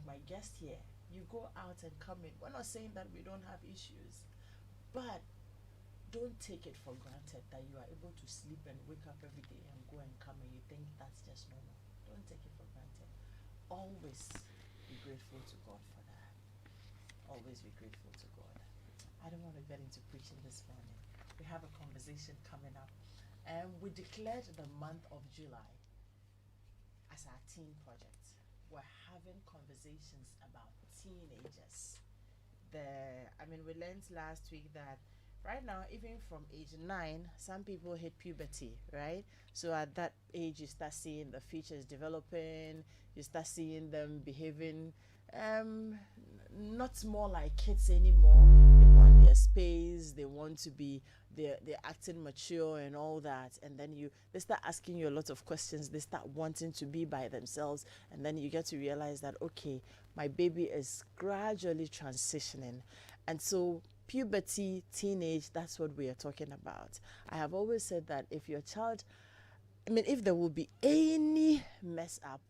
my guest here, you go out and come in. We're not saying that we don't have issues, but don't take it for granted that you are able to sleep and wake up every day and go and come and you think that's just normal. Don't take it for granted. Always be grateful to God for that. Always be grateful to God. I don't want to get into preaching this morning. We have a conversation coming up, and we declared the month of July as our teen project. We're having conversations about teenagers. We learned last week that right now, even from age 9, some people hit puberty, right? So at that age, you start seeing the features developing, you start seeing them behaving not more like kids anymore. They want their space, they want to be, they're acting mature and all that. And then they start asking you a lot of questions, they start wanting to be by themselves. And then you get to realize that, okay, my baby is gradually transitioning. And so puberty, teenage, that's what we are talking about. I have always said that if your child, if there will be any mess up,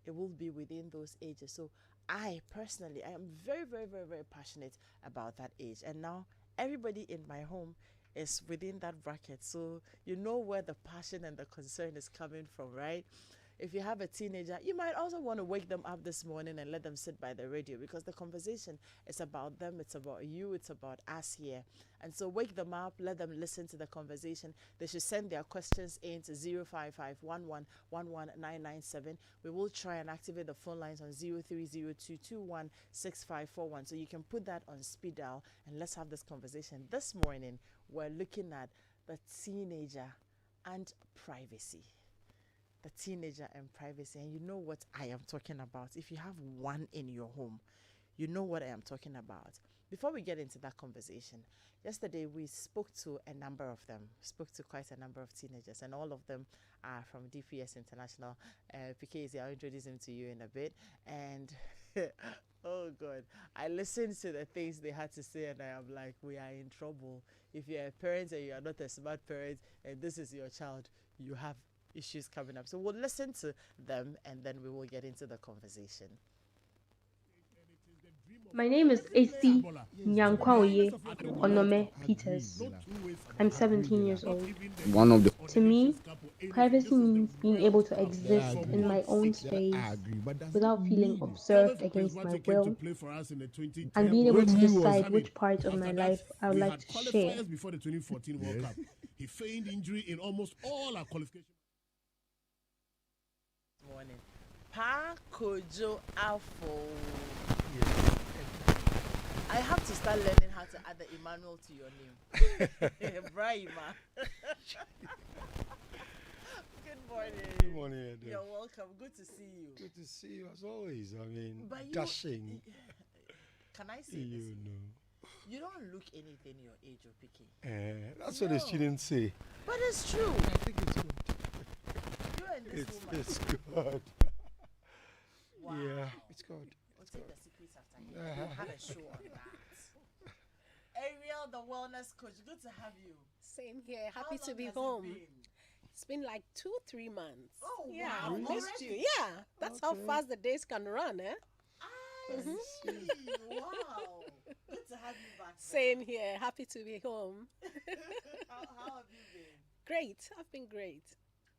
it will be within those ages. So I personally, I am very, very, very, very passionate about that age. And now everybody in my home is within that bracket. So you know where the passion and the concern is coming from, right? If you have a teenager, you might also want to wake them up this morning and let them sit by the radio, because the conversation is about them, it's about you, it's about us here. And so wake them up, let them listen to the conversation. They should send their questions in to 05511119997. We will try and activate the phone lines on 0302216541. So you can put that on speed dial and let's have this conversation. This morning, we're looking at the teenager and privacy. The teenager and privacy. And you know what I am talking about. If you have one in your home, you know what I am talking about. Before we get into that conversation, yesterday we spoke to a number of them, spoke to quite a number of teenagers, and all of them are from DPS International. PK, I'll introduce him to you in a bit. And oh God, I listened to the things they had to say and I am like, we are in trouble. If you're a parent and you are not a smart parent and this is your child, you have issues coming up. So we'll listen to them and then we will get into the conversation. My name is AC Nyankwaoye Onome Peters. I'm 17 years old. One of the To me, privacy means being able to exist in my own space without feeling observed against my will and being able to decide which part of my life I would like to share. Before the 2014 World Cup, he feigned injury in almost all our qualifications. Morning. Pa Kojo Afful. I have to start learning how to add the Emmanuel to your name. Brahima. Good morning. Good morning, Edem. You're welcome. Good to see you. Good to see you as always. But dashing. Can I say You this? know. You don't look anything your age or picking. That's what the students say. But it's true. I think it's good. You and this woman. It's good. Wow. Yeah, it's good. We'll take the secrets after you. We had a show on that. Ariel, the wellness coach. Good to have you. Same here. Happy How to long be has it home. been? It's been like 2-3 months. Oh, yeah, wow. I missed you. Already? Yeah, that's how fast the days can run, eh? I see. Wow. Good to have you back. Same here. Happy to be home. How have you been? Great. I've been great.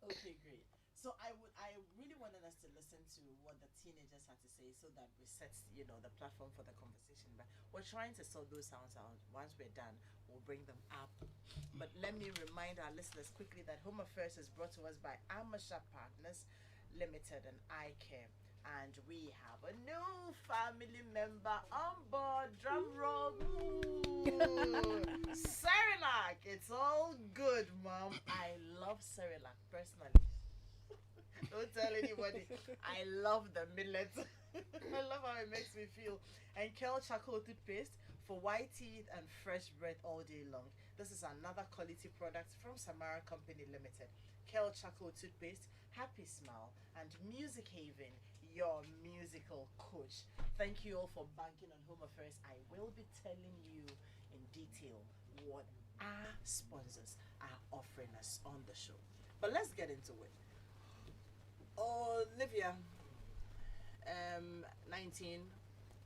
Okay, great. So I really wanted us to listen to what the teenagers had to say so that we set, the platform for the conversation. But we're trying to sort those sounds out. Once we're done, we'll bring them up. But let me remind our listeners quickly that Home Affairs is brought to us by Amasha Partners Limited and iCare. And we have a new family member on board. Drum roll. Cerelac. It's all good, Mom. I love Cerelac personally. Don't tell anybody. I love the millet. I love how it makes me feel. And Kel Charcoal Toothpaste for white teeth and fresh breath all day long. This is another quality product from Samara Company Limited. Kel Charcoal Toothpaste, happy smile, and Music Haven, your musical coach. Thank you all for banking on Home Affairs. I will be telling you in detail what our sponsors are offering us on the show. But let's get into it. Olivia, 19.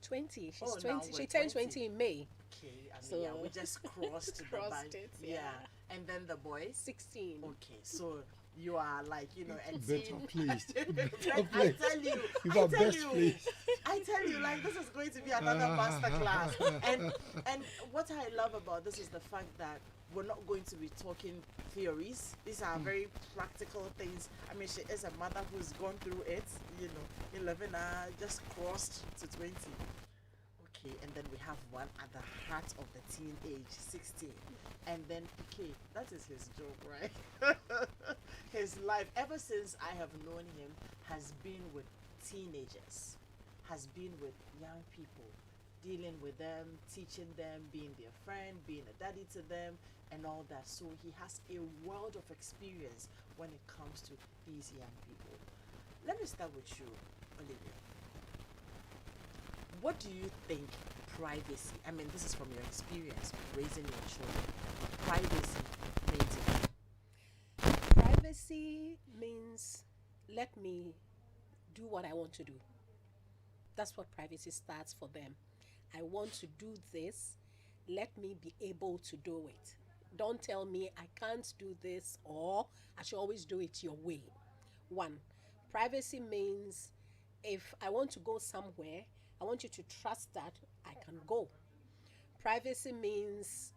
20. She's Oh, now 20. we're She turned 20. 20 in May. Okay, I mean, So- yeah, we just crossed the Crossed band. it, Yeah. yeah. And then the boys. 16. Okay, so you are like, a Better teen. placed. Better I placed. tell you, You I are tell best you, placed. I tell you, like this is going to be another masterclass. And what I love about this is the fact that we're not going to be talking theories. These are very practical things. I mean, she is a mother who's gone through it. 11 just crossed to 20. Okay, and then we have one at the heart of the teenage, 16. And then PK, that is his job, right? His life, ever since I have known him, has been with teenagers, has been with young people, dealing with them, teaching them, being their friend, being a daddy to them, and all that. So he has a world of experience when it comes to these young people. Let me start with you, Olivia. What do you think privacy, I mean, this is from your experience with raising your children, privacy means to you? Privacy means let me do what I want to do. That's what privacy starts for them. I want to do this. Let me be able to do it. Don't tell me I can't do this or I should always do it your way. One, privacy means if I want to go somewhere, I want you to trust that I can go. Privacy means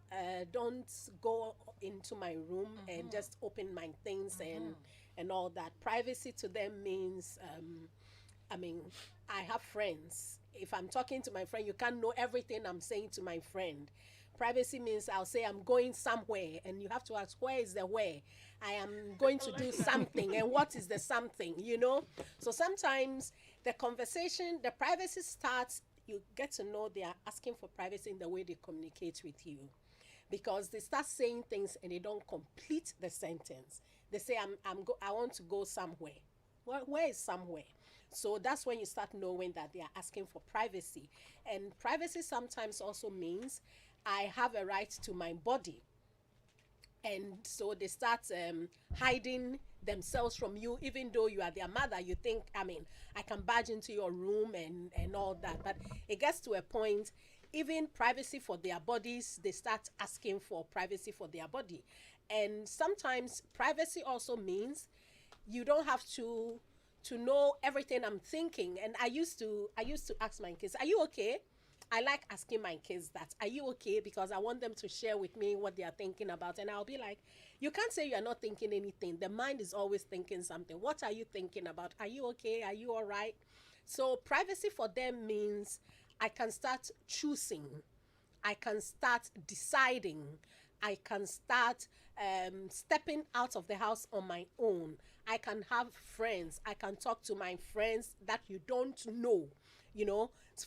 don't go into my room and just open my things and all that. Privacy to them means, I have friends. If I'm talking to my friend, you can't know everything I'm saying to my friend. Privacy means I'll say I'm going somewhere and you have to ask, where is the where? I am going to do something, and what is the something, So sometimes the conversation, the privacy starts, you get to know they are asking for privacy in the way they communicate with you. Because they start saying things and they don't complete the sentence. They say, I want to go somewhere. Where is somewhere? So that's when you start knowing that they are asking for privacy. And privacy sometimes also means I have a right to my body. And so they start hiding themselves from you, even though you are their mother. You think, I can barge into your room and all that. But it gets to a point, even privacy for their bodies, they start asking for privacy for their body. And sometimes privacy also means you don't have to know everything I'm thinking. And I used to ask my kids, are you okay? I like asking my kids that, are you okay? Because I want them to share with me what they are thinking about. And I'll be like, you can't say you are not thinking anything. The mind is always thinking something. What are you thinking about? Are you okay? Are you all right? So privacy for them means I can start choosing. I can start deciding. I can start stepping out of the house on my own. I can have friends. I can talk to my friends that you don't know.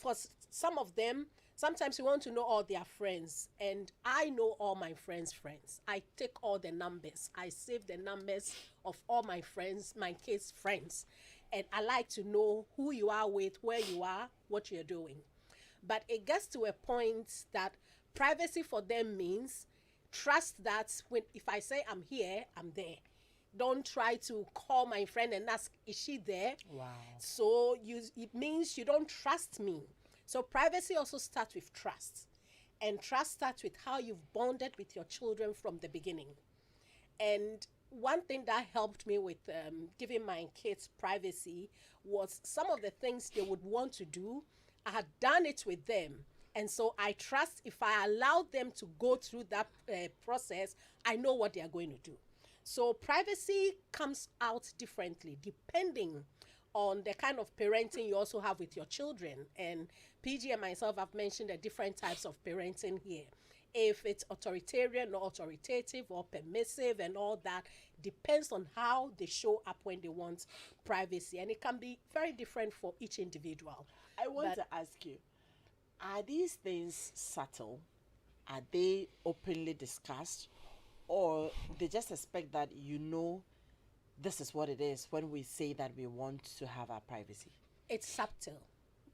For some of them, sometimes you want to know all their friends, and I know all my friends' friends. I take all the numbers. I save the numbers of all my friends, my kids' friends, and I like to know who you are with, where you are, what you're doing. But it gets to a point that privacy for them means trust that if I say I'm here, I'm there. Don't try to call my friend and ask, is she there? Wow. So it means you don't trust me. So privacy also starts with trust. And trust starts with how you've bonded with your children from the beginning. And one thing that helped me with giving my kids privacy was some of the things they would want to do. I had done it with them. And so I trust if I allow them to go through that process, I know what they are going to do. So privacy comes out differently depending on the kind of parenting you also have with your children. And PG and myself have mentioned the different types of parenting here. If it's authoritarian or authoritative or permissive and all that, depends on how they show up when they want privacy. And it can be very different for each individual. I want to ask you, are these things subtle? Are they openly discussed? Or they just expect that this is what it is when we say that we want to have our privacy? It's subtle.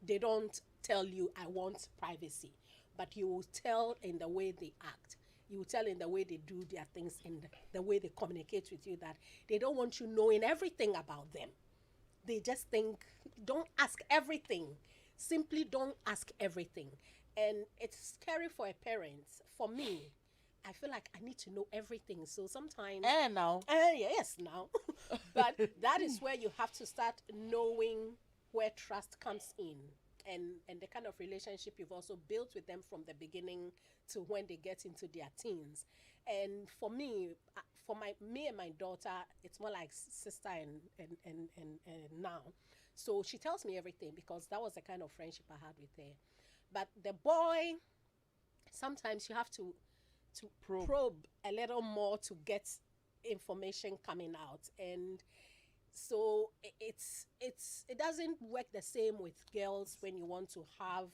They don't tell you, I want privacy. But you will tell in the way they act. You will tell in the way they do their things, in the way they communicate with you, that they don't want you knowing everything about them. They just think, don't ask everything. Simply don't ask everything. And it's scary for a parent. For me, I feel like I need to know everything. So sometimes. And now. Yes, now. But that is where you have to start knowing where trust comes in. And the kind of relationship you've also built with them from the beginning to when they get into their teens. And for me, me and my daughter, it's more like sister and now. So she tells me everything because that was the kind of friendship I had with her. But the boy, sometimes you have to probe a little more to get information coming out. And so it doesn't work the same with girls when you want to have,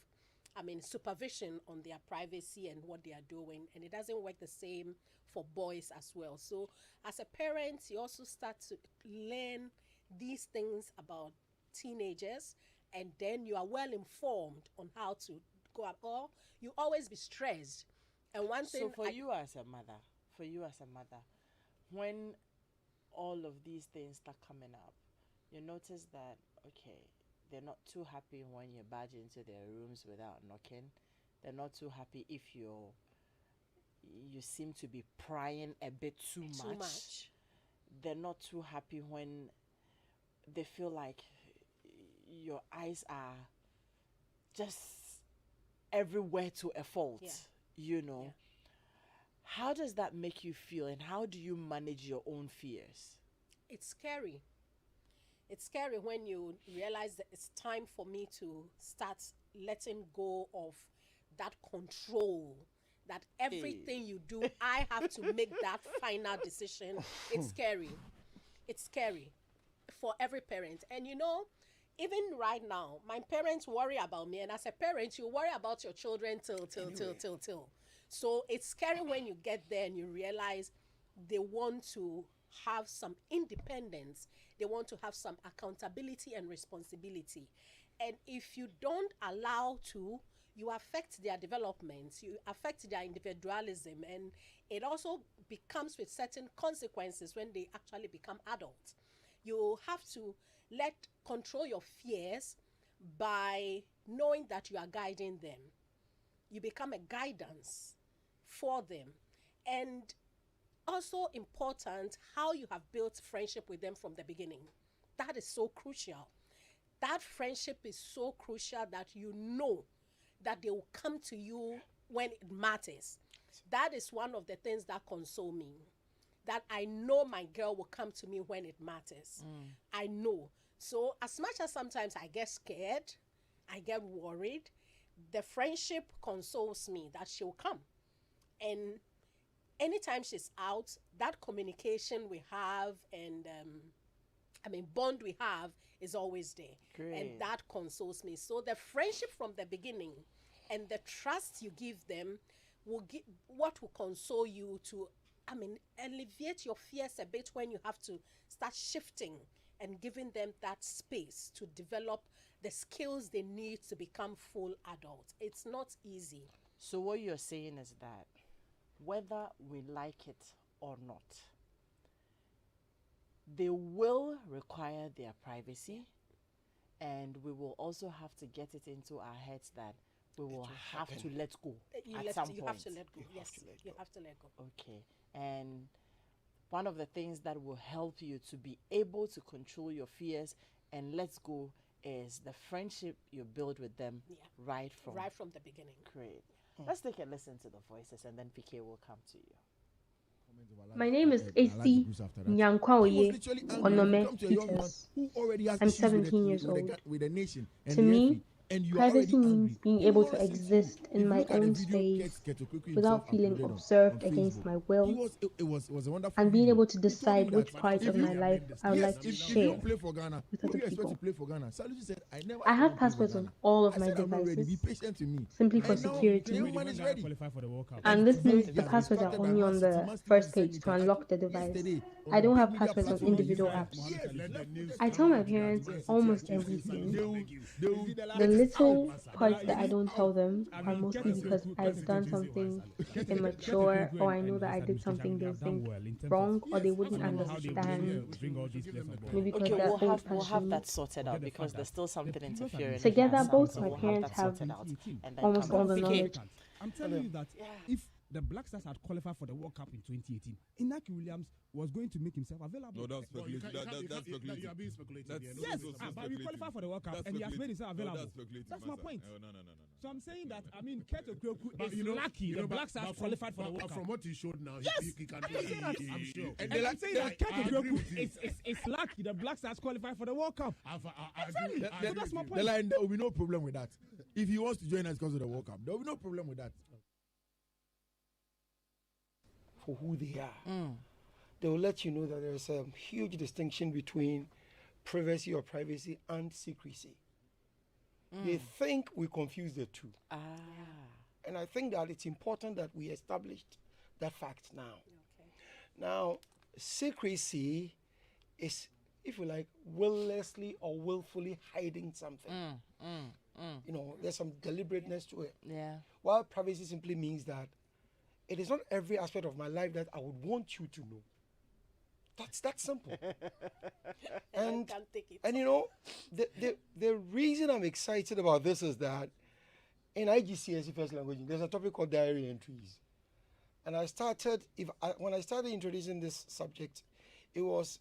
supervision on their privacy and what they are doing. And it doesn't work the same for boys as well. So as a parent, you also start to learn these things about teenagers, and then you are well informed on how to go up, or you always be stressed. And one thing. So for you as a mother, when all of these things start coming up, you notice that, okay, they're not too happy when you barge into their rooms without knocking. They're not too happy if you seem to be prying a bit too much. They're not too happy when they feel like your eyes are just everywhere to a fault, you know. Yeah. How does that make you feel, and how do you manage your own fears? It's scary. It's scary when you realize that it's time for me to start letting go of that control, that everything you do, I have to make that final decision. It's scary. It's scary for every parent. And you know, even right now, my parents worry about me, and as a parent, you worry about your children till. So it's scary when you get there and you realize they want to have some independence. They want to have some accountability and responsibility. And if you don't allow to, you affect their development, you affect their individualism, and it also becomes with certain consequences when they actually become adults. You have to control your fears by knowing that you are guiding them. You become a guidance for them. And also important, how you have built friendship with them from the beginning. That is so crucial. That friendship is so crucial that you know that they will come to you when it matters. That is one of the things that console me. That I know my girl will come to me when it matters. I know. So as much as sometimes I get scared, I get worried, the friendship consoles me that she'll come. And anytime she's out, that communication we have and bond we have is always there. Great. And that consoles me. So the friendship from the beginning and the trust you give them will give what will console you to alleviate your fears a bit when you have to start shifting and giving them that space to develop the skills they need to become full adults. It's not easy. So what you're saying is that whether we like it or not, they will require their privacy, and we will also have to get it into our heads that we will have to let go at some point. You have to let go. Yes, you have to let go. Okay. And one of the things that will help you to be able to control your fears and let go is the friendship you build with them right from the beginning. Great. Let's take a listen to the voices, and then PK will come to you. My name is AC Nyankwaoye Onome Peters. I'm 17 years old. To me, privacy means being able to exist in my own space without feeling observed against my will, and being able to decide which parts of my life I would like to share with other people. I have passwords on all of my devices simply for security, and this means the passwords are only on the first page to unlock the device. I don't have passwords on individual apps. I tell my parents almost everything. The little parts that I don't tell them are mostly because I've done something immature, or I know that I did something they think wrong, or they wouldn't understand. Maybe because Okay, they're old we'll have that fashioned. sorted out because there's still something interfering with Together, my sound, both so my we'll have parents that have sorted out and then almost come all back. the PK, knowledge. I'm telling you that if the Black Stars had qualified for the World Cup in 2018, Inaki Williams was going to make himself available. No, that's speculative. That's speculative. You are being speculative. Yes, but we qualified for the World Cup and he has made himself No, available. that's speculative. That's my Massa. point. No. So I'm saying that, I mean, Keto Kyoku But is lucky the Black Stars qualified for the World Cup. From what he showed now, Yes, he can I do can say that. I'm sure. And I'm saying that Keto I agree with Kyoku you. is lucky the Black Stars qualified for the World Cup. Exactly. So that's my The point. line, there will be no problem with that. If he wants to join us because of the World Cup, there will be no problem with that. For who they are. They will let you know that there's a huge distinction between privacy or privacy and secrecy. They think we confuse the two. And I think that it's important that we established that fact now. Now, secrecy is, if you like, willfully or willfully hiding something. You know, there's some deliberateness to it. Yeah. While privacy simply means that it is not every aspect of my life that I would want you to know. That's that simple. and Can't take it. and you know, the reason I'm excited about this is that in IGCSE first language, there's a topic called diary entries. And when I started introducing this subject, it was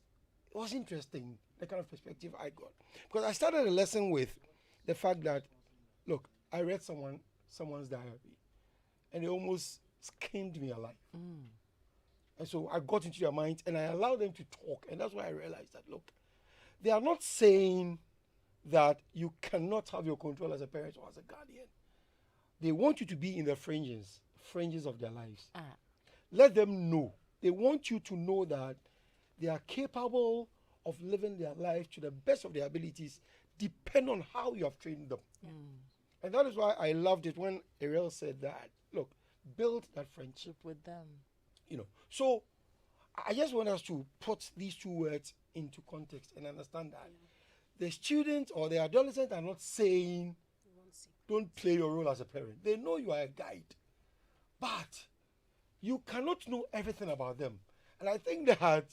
interesting, the kind of perspective I got. Because I started a lesson with the fact that, look, I read someone's diary and it almost skinned me alive. And so I got into their minds and I allowed them to talk. And that's why I realized that, look, they are not saying that you cannot have your control as a parent or as a guardian. They want you to be in the fringes of their lives. Let them know. They want you to know that they are capable of living their life to the best of their abilities, depending on how you have trained them. And that is why I loved it when Ariel said that, look, build that friendship with them. You know, so I just want us to put these two words into context and understand that the student or the adolescent are not saying don't play your role as a parent. They know you are a guide, but you cannot know everything about them. And I think that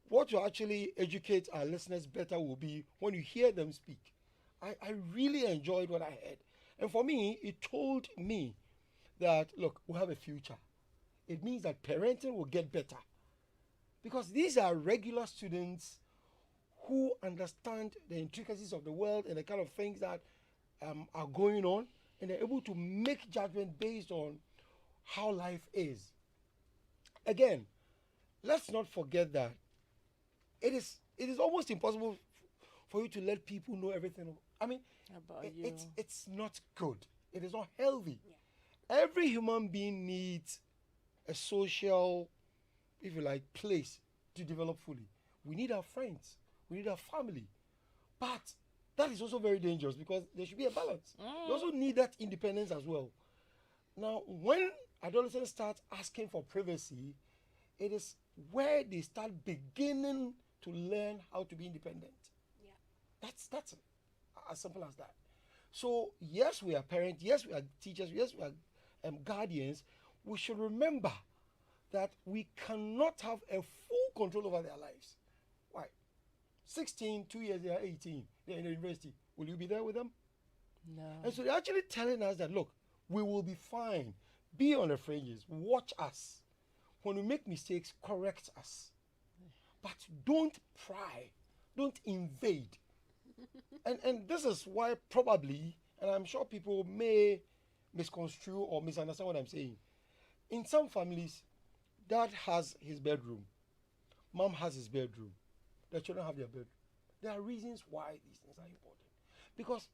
what will actually educate our listeners better will be when you hear them speak. I really enjoyed what I heard. And for me, it told me that, look, we have a future. It means that parenting will get better. Because these are regular students who understand the intricacies of the world and the kind of things that are going on, and they're able to make judgment based on how life is. Again, let's not forget that it is almost impossible for you to let people know everything. I mean, it's not good. It is not healthy. Every human being needs a social, if you like, place to develop fully. We need our friends. We need our family. But that is also very dangerous because there should be a balance. We also need that independence as well. Now, when adolescents start asking for privacy, it is where they start beginning to learn how to be independent. That's as simple as that. So, yes, we are parents. Yes, we are teachers. Yes, we are guardians. We should remember that we cannot have a full control over their lives. Why? 16, 2 years, they are 18. They're in the university. Will you be there with them? No. And so they're actually telling us that, look, we will be fine. Be on the fringes. Watch us. When we make mistakes, correct us. But don't pry. Don't invade. and this is why probably, and I'm sure people may misconstrue or misunderstand what I'm saying. In some families, dad has his bedroom, mom has his bedroom, the children have their bedroom. There are reasons why these things are important. Because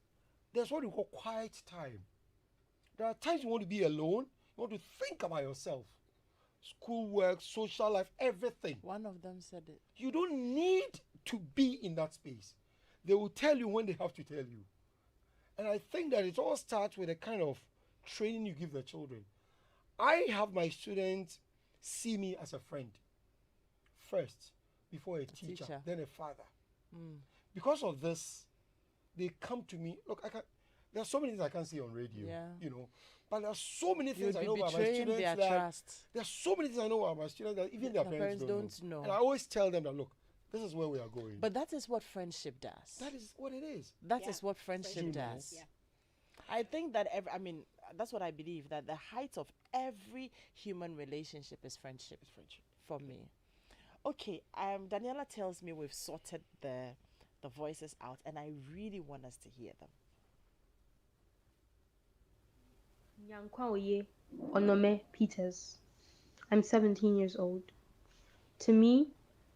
there's what we call quiet time. There are times you want to be alone, you want to think about yourself. Schoolwork, social life, everything. One of them said it. You don't need to be in that space. They will tell you when they have to tell you. And I think that it all starts with the kind of training you give the children. I have my students see me as a friend first, before a teacher, then a father. Because of this, they come to me. Look, There are so many things I can't say on radio. Yeah. You know, but there are so many things You'd I be know about my betraying students their that trust. there are so many things I know about my students that even their parents don't know. And I always tell them that, look, this is where we are going. But that is what friendship does. That is what it is. That is what friendship does. Yeah. I think that that's what I believe, that the height of every human relationship is friendship. For me. Okay, Daniela tells me we've sorted the voices out, and I really want us to hear them. Nyankwaoye Onome Peters. I'm 17 years old. To me,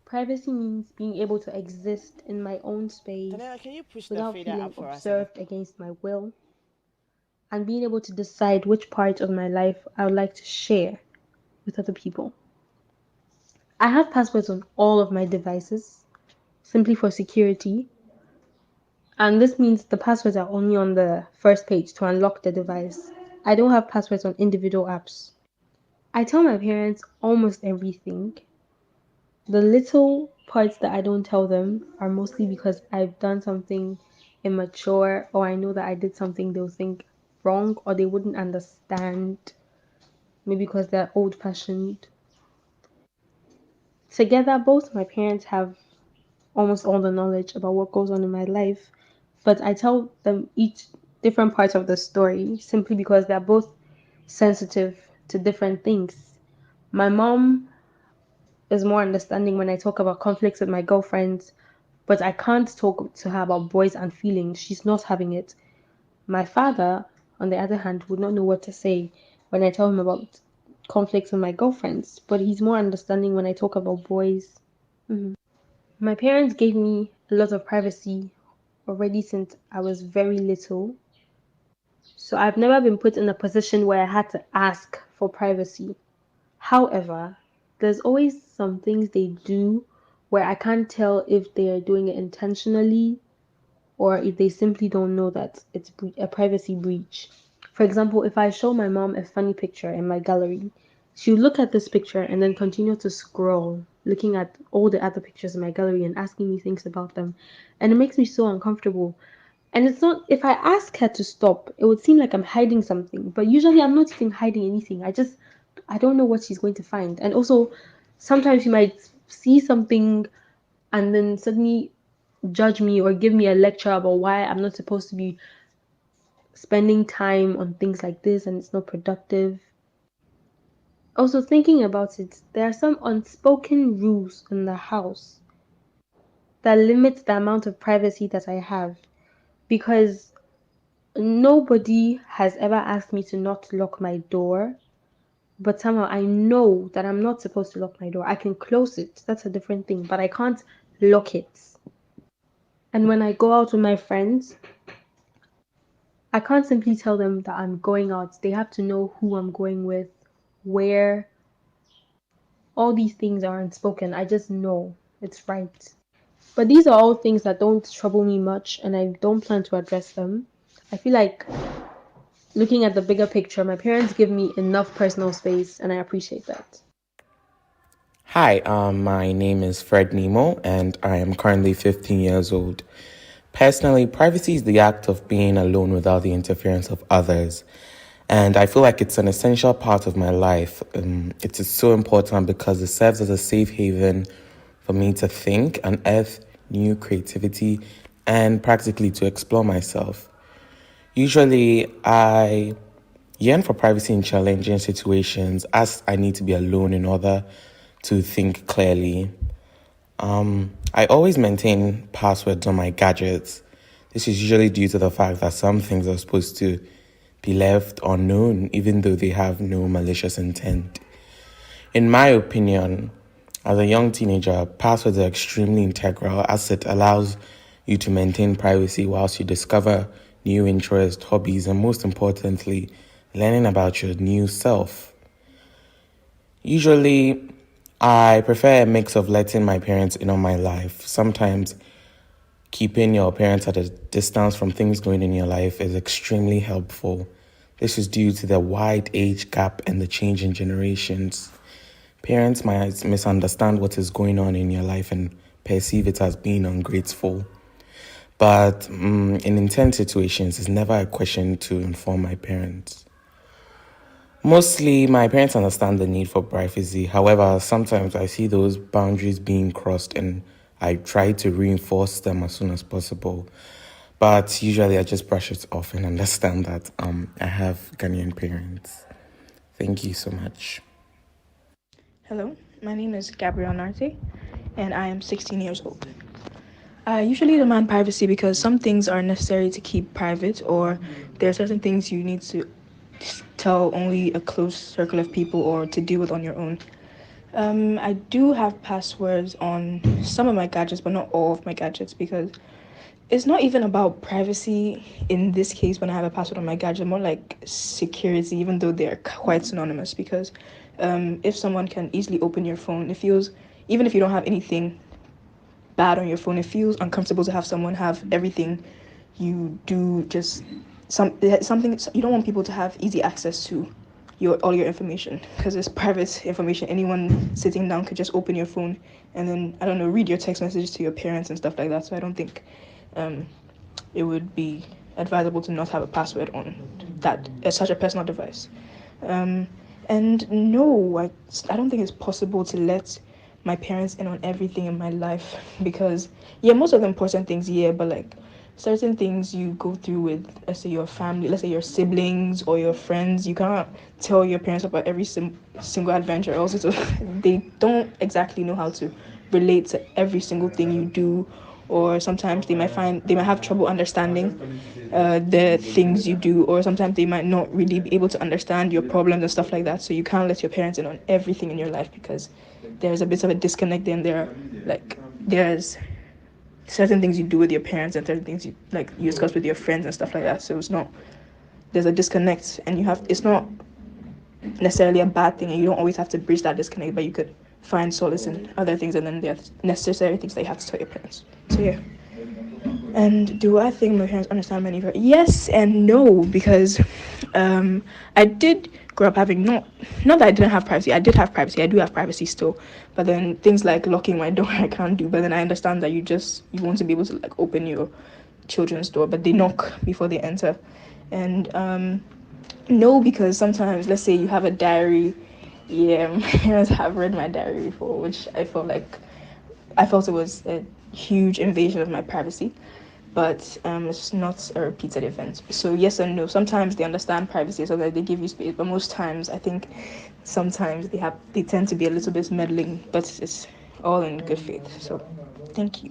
privacy means being able to exist in my own space Daniela, can you push without the fader feeling up for us? observed against my will, and being able to decide which part of my life I would like to share with other people. I have passwords on all of my devices, simply for security, and this means the passwords are only on the first page to unlock the device. I don't have passwords on individual apps. I tell my parents almost everything. The little parts that I don't tell them are mostly because I've done something immature, or I know that I did something they'll think wrong, or they wouldn't understand, maybe because they're old-fashioned. Together, both my parents have almost all the knowledge about what goes on in my life, but I tell them each different parts of the story simply because they're both sensitive to different things. My mom is more understanding when I talk about conflicts with my girlfriends, but I can't talk to her about boys and feelings. She's not having it. My father, on the other hand, would not know what to say when I tell him about conflicts with my girlfriends, but he's more understanding when I talk about boys. My parents gave me a lot of privacy already since I was very little. So I've never been put in a position where I had to ask for privacy. However, there's always some things they do where I can't tell if they are doing it intentionally or if they simply don't know that it's a privacy breach. For example, if I show my mom a funny picture in my gallery, she'll look at this picture and then continue to scroll, looking at all the other pictures in my gallery and asking me things about them. And it makes me so uncomfortable. And it's not, if I ask her to stop, it would seem like I'm hiding something. But usually I'm not even hiding anything. I don't know what she's going to find. And also, sometimes she might see something and then suddenly judge me or give me a lecture about why I'm not supposed to be spending time on things like this and it's not productive. Also, thinking about it, there are some unspoken rules in the house that limit the amount of privacy that I have, because nobody has ever asked me to not lock my door, but somehow I know that I'm not supposed to lock my door. I can close it, that's a different thing, but I can't lock it. And when I go out with my friends, I can't simply tell them that I'm going out. They have to know who I'm going with, where. All these things are unspoken. I just know it's right. But these are all things that don't trouble me much, and I don't plan to address them. I feel like, looking at the bigger picture, my parents give me enough personal space, and I appreciate that. Hi, my name is Fred Nemo, and I am currently 15 years old. Personally, privacy is the act of being alone without the interference of others. And I feel like it's an essential part of my life. It is so important because it serves as a safe haven for me to think, unearth new creativity, and practically to explore myself. Usually, I yearn for privacy in challenging situations as I need to be alone in order to think clearly. I always maintain passwords on my gadgets. This is usually due to the fact that some things are supposed to be left unknown, even though they have no malicious intent. In my opinion, as a young teenager, passwords are extremely integral as it allows you to maintain privacy whilst you discover new interests, hobbies, and most importantly, learning about your new self. Usually, I prefer a mix of letting my parents in on my life. Sometimes keeping your parents at a distance from things going in your life is extremely helpful. This is due to the wide age gap and the change in generations. Parents might misunderstand what is going on in your life and perceive it as being ungrateful. But in intense situations, it's never a question to inform my parents. Mostly, my parents understand the need for privacy. However, sometimes I see those boundaries being crossed and I try to reinforce them as soon as possible. But usually I just brush it off and understand that I have Ghanaian parents. Thank you so much. Hello, my name is Gabrielle Narte, and I am 16 years old. I usually demand privacy because some things are necessary to keep private, or there are certain things you need to tell only a close circle of people or to deal with on your own. I do have passwords on some of my gadgets, but not all of my gadgets, because it's not even about privacy in this case when I have a password on my gadget, more like security, even though they're quite synonymous. Because if someone can easily open your phone, it feels, even if you don't have anything bad on your phone, it feels uncomfortable to have someone have everything you do, just something. You don't want people to have easy access to all your information, because it's private information. Anyone sitting down could just open your phone and then, I don't know, read your text messages to your parents and stuff like that. So I don't think it would be advisable to not have a password on that such a personal device. And no, I don't think it's possible to let my parents in on everything in my life, because yeah, most of the important things, yeah, but like certain things you go through with, let's say your family, let's say your siblings or your friends, you cannot tell your parents about every single adventure. Also, they don't exactly know how to relate to every single thing you do, or sometimes they might have trouble understanding the things you do, or sometimes they might not really be able to understand your problems and stuff like that. So you can't let your parents in on everything in your life, because there's a bit of a disconnect in there. Like there's certain things you do with your parents and certain things you discuss with your friends and stuff like that. So there's a disconnect, and it's not necessarily a bad thing, and you don't always have to bridge that disconnect, but you could find solace in other things, and then there's necessary things that you have to tell your parents. So yeah. And do I think my parents understand my need for? Yes and no, because I did grow up having not that I didn't have privacy. I did have privacy. I do have privacy still, but then things like locking my door I can't do. But then I understand that you want to be able to like open your children's door, but they knock before they enter. And no, because sometimes, let's say you have a diary. Yeah, my parents have read my diary before, which I felt it was a huge invasion of my privacy. But it's not a repeated event. So yes and no. Sometimes they understand privacy, so that they give you space. But most times, I think sometimes they tend to be a little bit meddling. But it's all in good faith. So thank you.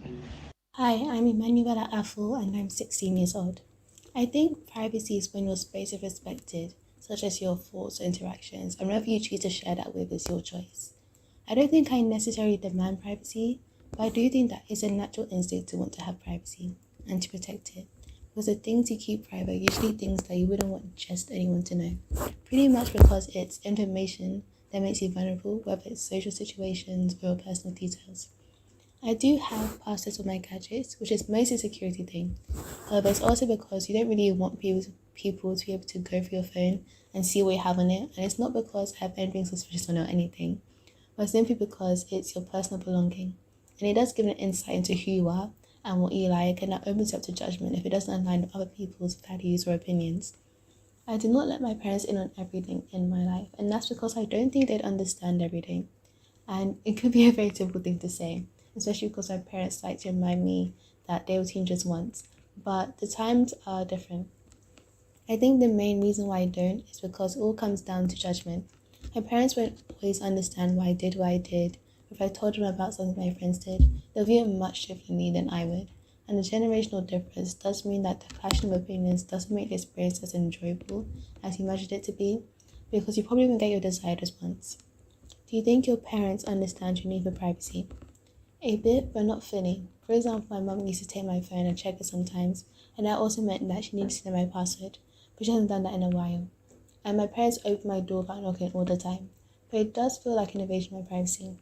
Hi, I'm Emmanuel at Afful and I'm 16 years old. I think privacy is when your space is respected, such as your thoughts or interactions, and whether you choose to share that with is your choice. I don't think I necessarily demand privacy, but I do think that it's a natural instinct to want to have privacy and to protect it. Because the things you keep private are usually things that you wouldn't want just anyone to know. Pretty much because it's information that makes you vulnerable, whether it's social situations or your personal details. I do have passwords on my gadgets, which is mostly a security thing. However, it's also because you don't really want people to be able to go through your phone and see what you have on it. And it's not because I have anything suspicious on it or anything, but simply because it's your personal belonging. And it does give an insight into who you are and what you like, and that opens you up to judgment if it doesn't align with other people's values or opinions. I do not let my parents in on everything in my life, and that's because I don't think they'd understand everything. And it could be a very difficult thing to say, especially because my parents like to remind me that they were teenagers once, but the times are different. I think the main reason why I don't is because it all comes down to judgment. My parents won't always understand why I did what I did. If I told them about something my friends did, they'll view it much differently than I would. And the generational difference does mean that the clashing of opinions doesn't make the experience as enjoyable as you imagined it to be, because you probably won't get your desired response. Do you think your parents understand your need for privacy? A bit, but not fully. For example, my mum used to take my phone and check it sometimes, and that also meant that she needed to know my password, but she hasn't done that in a while. And my parents open my door without knocking all the time, but it does feel like an invasion of my privacy.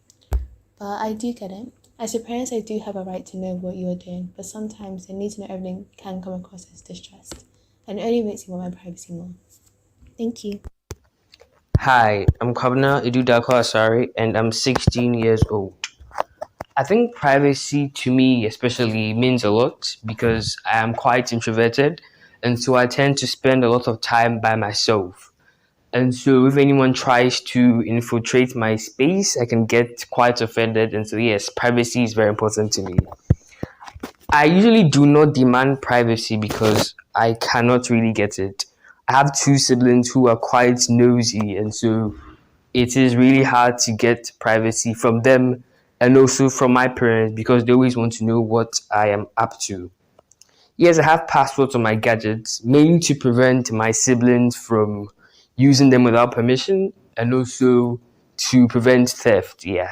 But I do get it. As your parents, I do have a right to know what you are doing, but sometimes the need to know everything can come across as distrust, and it only makes me want my privacy more. Thank you. Hi, I'm Kabna Idudako Asari, and I'm 16 years old. I think privacy to me especially means a lot because I am quite introverted, and so I tend to spend a lot of time by myself. And so if anyone tries to infiltrate my space, I can get quite offended. And so yes, privacy is very important to me. I usually do not demand privacy because I cannot really get it. I have two siblings who are quite nosy, and so it is really hard to get privacy from them and also from my parents because they always want to know what I am up to. Yes, I have passwords on my gadgets, mainly to prevent my siblings from using them without permission and also to prevent theft. Yeah.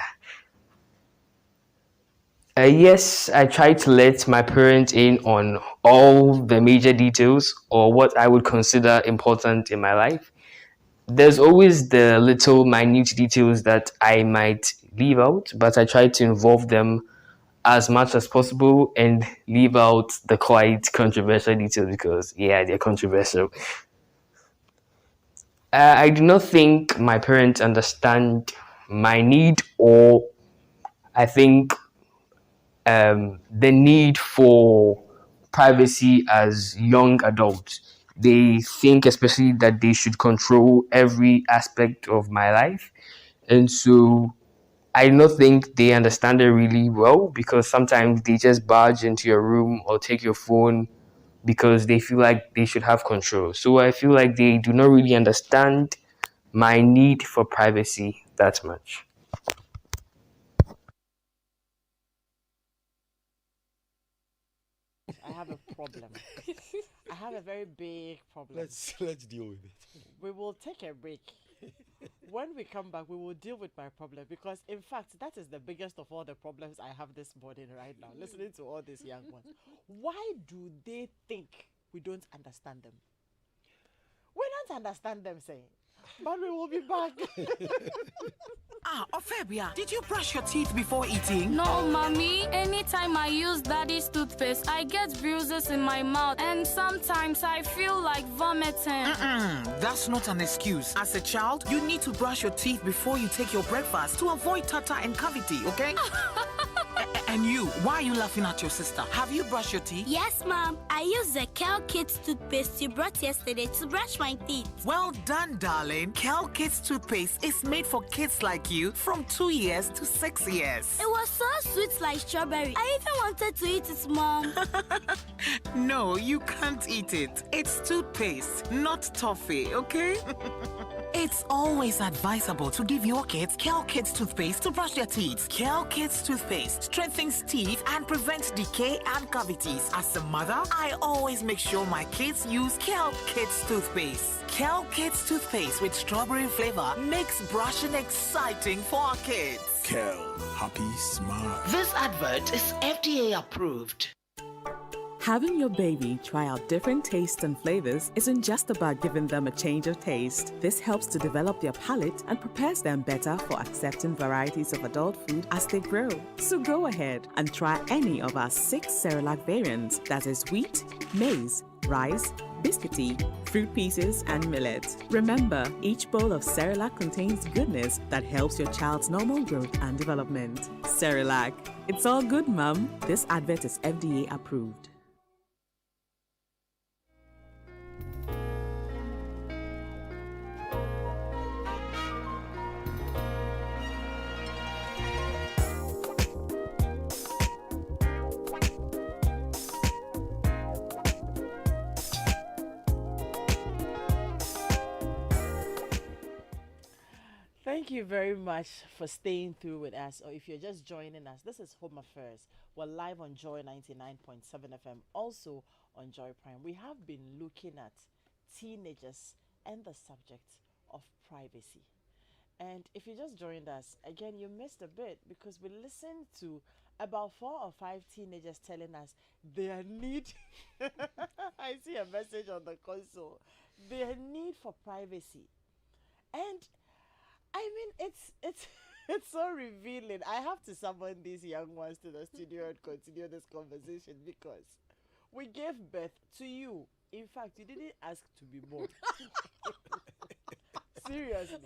Yes, I try to let my parents in on all the major details or what I would consider important in my life. There's always the little minute details that I might leave out, but I try to involve them as much as possible and leave out the quite controversial details because, yeah, they're controversial. I do not think my parents understand my need or I think the need for privacy as young adults. They think, especially, that they should control every aspect of my life. And so I do not think they understand it really well because sometimes they just barge into your room or take your phone because they feel like they should have control. So I feel like they do not really understand my need for privacy that much. I have a problem. I have a very big problem. Let's deal with it. We will take a break. When we come back, we will deal with my problem because, in fact, that is the biggest of all the problems I have this morning right now, listening to all these young ones. Why do they think we don't understand them? We don't understand them, say, but we will be back. Ophebia, did you brush your teeth before eating? No, mommy. Anytime I use daddy's toothpaste, I get bruises in my mouth and sometimes I feel like vomiting. That's not an excuse. As a child, you need to brush your teeth before you take your breakfast to avoid tartar and cavity, okay? And you, why are you laughing at your sister? Have you brushed your teeth? Yes, Mom. I used the Kel Kids toothpaste you brought yesterday to brush my teeth. Well done, darling. Kel Kids toothpaste is made for kids like you from 2 years to 6 years. It was so sweet like strawberry. I even wanted to eat it, Mom. No, you can't eat it. It's toothpaste, not toffee, okay? It's always advisable to give your kids Kel Kids toothpaste to brush their teeth. Kel Kids toothpaste strengthens teeth and prevents decay and cavities. As a mother, I always make sure my kids use Kel Kids toothpaste. Kel Kids toothpaste with strawberry flavor makes brushing exciting for our kids. Kel, happy smile. This advert is FDA approved. Having your baby try out different tastes and flavors isn't just about giving them a change of taste. This helps to develop their palate and prepares them better for accepting varieties of adult food as they grow. So go ahead and try any of our 6 Cerelac variants, that is wheat, maize, rice, biscuity, fruit pieces, and millet. Remember, each bowl of Cerelac contains goodness that helps your child's normal growth and development. Cerelac, it's all good, Mum. This advert is FDA approved. Thank you very much for staying through with us. Or if you're just joining us, this is Home Affairs. We're live on Joy 99.7 FM, also on Joy Prime. We have been looking at teenagers and the subject of privacy. And if you just joined us, again, you missed a bit because we listened to about 4 or 5 teenagers telling us their need. I see a message on the console. Their need for privacy. And I mean, it's so revealing. I have to summon these young ones to the studio and continue this conversation because we gave birth to you. In fact, you didn't ask to be born. Seriously.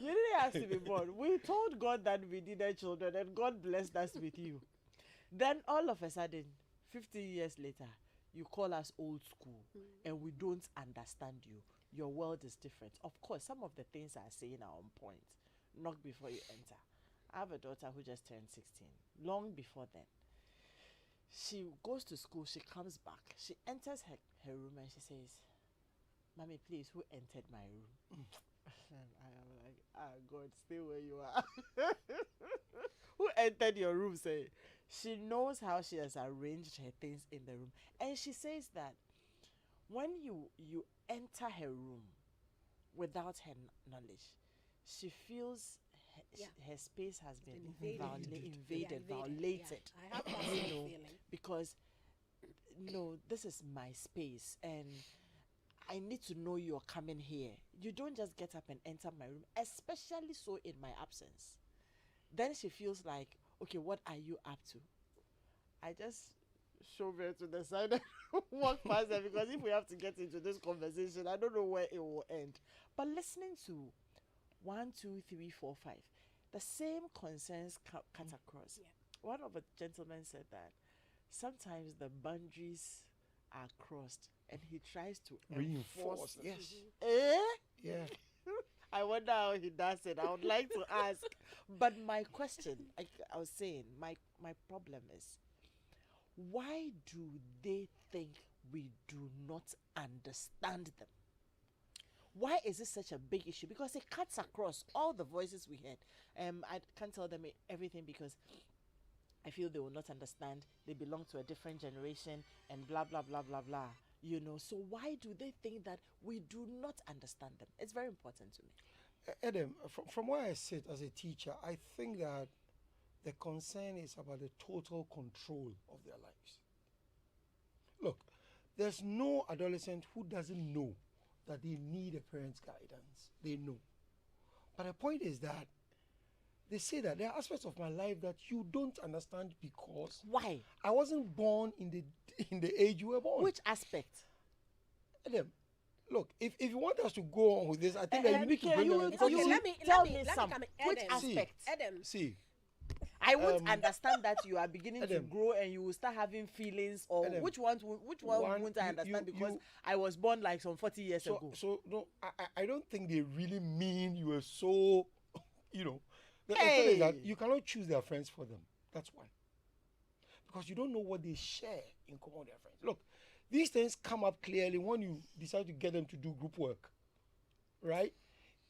You didn't ask to be born. We told God that we needed children, and God blessed us with you. Then all of a sudden, 15 years later, you call us old school, and we don't understand you. Your world is different. Of course, some of the things I say are on point. Knock before you enter. I have a daughter who just turned 16. Long before then, she goes to school, she comes back, she enters her room and she says, "Mommy, please, who entered my room?" And I am like, God, stay where you are. Who entered your room? Say, she knows how she has arranged her things in the room. And she says that when you enter her room without her knowledge, she feels her space has been invaded, violated. Yeah, I have that same feeling. Because no, this is my space and I need to know you're coming here. You don't just get up and enter my room, especially so in my absence. Then she feels like, okay, what are you up to? I just shove her to the side and walk past her, because if we have to get into this conversation, I don't know where it will end. But listening to 1, 2, 3, 4, 5, the same concerns cut across. Yeah. One of the gentlemen said that sometimes the boundaries are crossed and he tries to reinforce. Enforce. Yes. Yeah. I wonder how he does it. I would like to ask. But my question, I was saying, my problem is, why do they think we do not understand them? Why is this such a big issue? Because it cuts across all the voices we heard. I can't tell them everything because I feel they will not understand. They belong to a different generation and blah, blah, blah, blah, blah. You know, so why do they think that we do not understand them? It's very important to me. Edem, from where I sit as a teacher, I think that the concern is about the total control of their lives. Look, there's no adolescent who doesn't know that they need a parent's guidance. They know. But the point is that they say that there are aspects of my life that you don't understand because why? I wasn't born in the age you were born. Which aspect? Edem, look, if you want us to go on with this, I think that you need to bring them. Okay, let me some. come in. Which aspect? Edem. See. I won't understand that you are beginning to grow and you will start having feelings, or which one won't I understand because I was born like some 40 years ago. So no, I don't think they really mean you were so, you know. The thing is that you cannot choose their friends for them. That's one. Because you don't know what they share in common with their friends. Look, these things come up clearly when you decide to get them to do group work, right?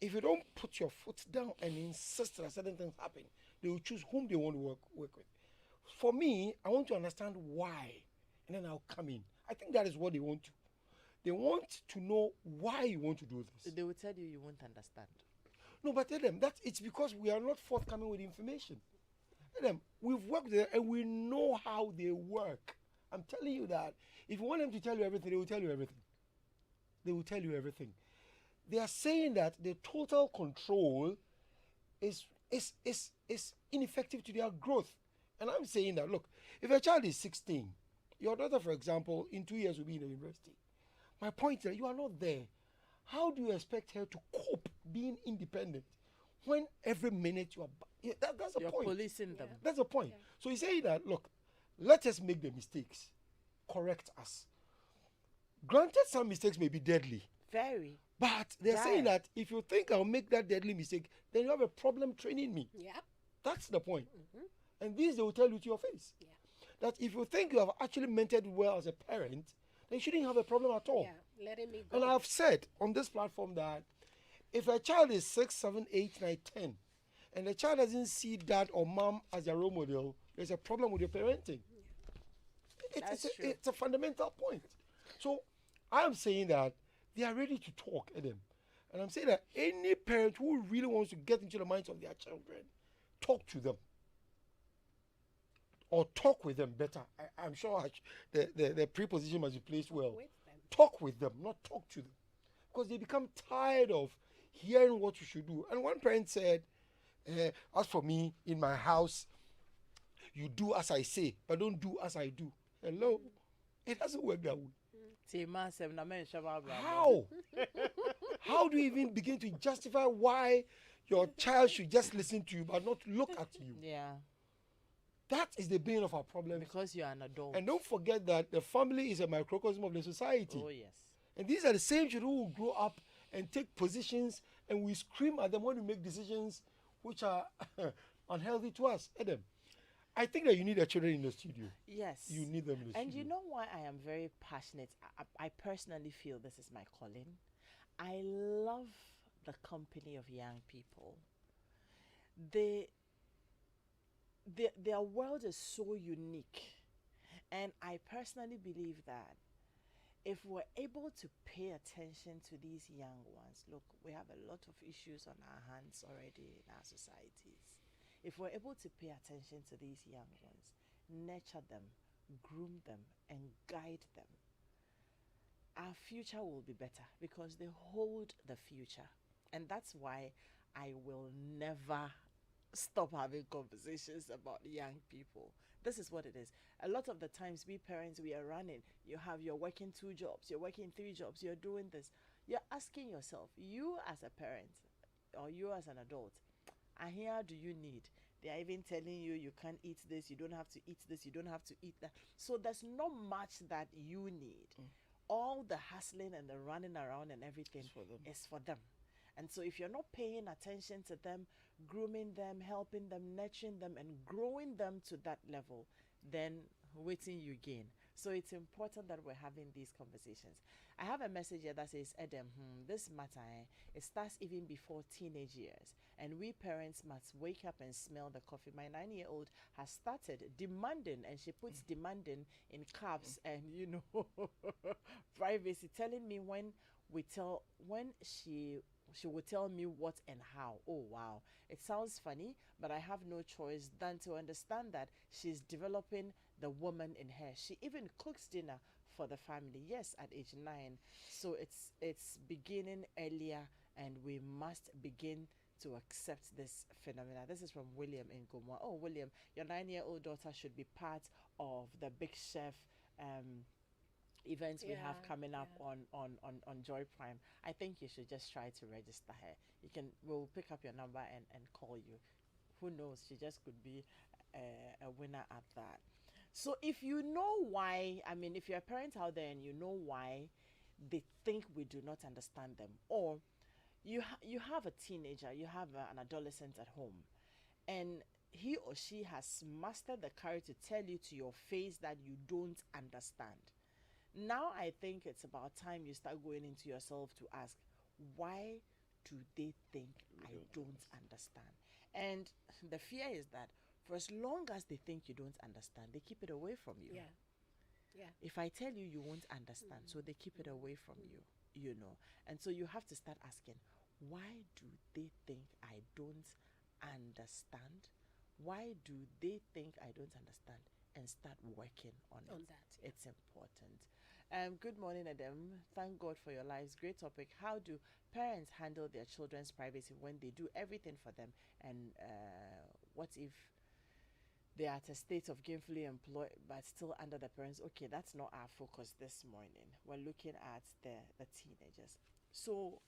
If you don't put your foot down and insist that certain things happen, they will choose whom they want to work with. For me, I want to understand why, and then I'll come in. I think that is what they want to. They want to know why you want to do this. They will tell you won't understand. No, but tell them that it's because we are not forthcoming with information. Tell them we've worked there and we know how they work. I'm telling you that if you want them to tell you everything, they will tell you everything. They will tell you everything. They are saying that the total control is ineffective to their growth. And I'm saying that, look, if a child is 16, your daughter, for example, in 2 years will be in the university. My point is that you are not there. How do you expect her to cope being independent when every minute you are... that's the You're point. Policing them. That's the point. Yeah. So he's saying that, look, let us make the mistakes. Correct us. Granted, some mistakes may be deadly. Very. But they're saying that if you think I'll make that deadly mistake, then you have a problem training me. Yeah. That's the point. And this they will tell you to your face. Yeah. That if you think you have actually meant it well as a parent, then you shouldn't have a problem at all. Yeah, letting me go. And I've said on this platform that if a child is 6, 7, 8, 9, 10, and the child doesn't see dad or mom as a role model, there's a problem with your parenting. Yeah. It's a fundamental point. So I'm saying that they are ready to talk, Edem. And I'm saying that any parent who really wants to get into the minds of their children, talk to them. Or talk with them better. I'm sure the preposition must be placed well. Talk with them, not talk to them. Because they become tired of hearing what you should do. And one parent said, as for me, in my house, you do as I say, but don't do as I do. Hello? It doesn't work that way. How? How do you even begin to justify why Your child should just listen to you but not look at you. Yeah. That is the bane of our problem. Because you are an adult. And don't forget that the family is a microcosm of the society. Oh, yes. And these are the same children who will grow up and take positions, and we scream at them when we make decisions which are unhealthy to us. Edem, I think that you need the children in the studio. Yes. You need them in the and studio. You know why I am very passionate? I personally feel this is my calling. I love the company of young people. Their world is so unique. And I personally believe that if we're able to pay attention to these young ones, look, we have a lot of issues on our hands already in our societies. If we're able to pay attention to these young ones, nurture them, groom them, and guide them, our future will be better because they hold the future. And that's why I will never stop having conversations about young people. This is what it is. A lot of the times we parents, we are running. You're working 2 jobs, you're working 3 jobs, you're doing this. You're asking yourself, you as a parent or you as an adult, and here do you need? They are even telling you you can't eat this, you don't have to eat this, you don't have to eat that. So there's not much that you need. All the hustling and the running around and everything is for them. And so if you're not paying attention to them, grooming them, helping them, nurturing them, and growing them to that level, then waiting you gain. So it's important that we're having these conversations. I have a message here that says, Edem, this matter, it starts even before teenage years. And we parents must wake up and smell the coffee. My 9-year-old has started demanding, and she puts demanding in caps and, privacy, telling me when she will tell me what and how. Oh, wow. It sounds funny, but I have no choice than to understand that she's developing the woman in her. She even cooks dinner for the family. Yes, at age 9. So it's beginning earlier, and we must begin to accept this phenomena. This is from William in Gomwa. Oh, William, your 9-year-old daughter should be part of the Big Chef events we have coming up on Joy Prime. I think you should just try to register her. We'll pick up your number and call you. Who knows, she just could be a winner at that. So if you know why, if you're a parent out there and you know why they think we do not understand them, or you have a teenager, you have an adolescent at home, and he or she has mastered the courage to tell you to your face that you don't understand. Now I think it's about time you start going into yourself to ask, why do they think I don't understand? And the fear is that for as long as they think you don't understand, they keep it away from you. Yeah. If I tell you, you won't understand, so they keep it away from you, And so you have to start asking, why do they think I don't understand? Why do they think I don't understand? And start working on it. That. Yeah. It's important. Good morning, Edem. Thank God for your lives. Great topic. How do parents handle their children's privacy when they do everything for them? And what if they are at a state of gainfully employed but still under the parents? Okay, that's not our focus this morning. We're looking at the teenagers. So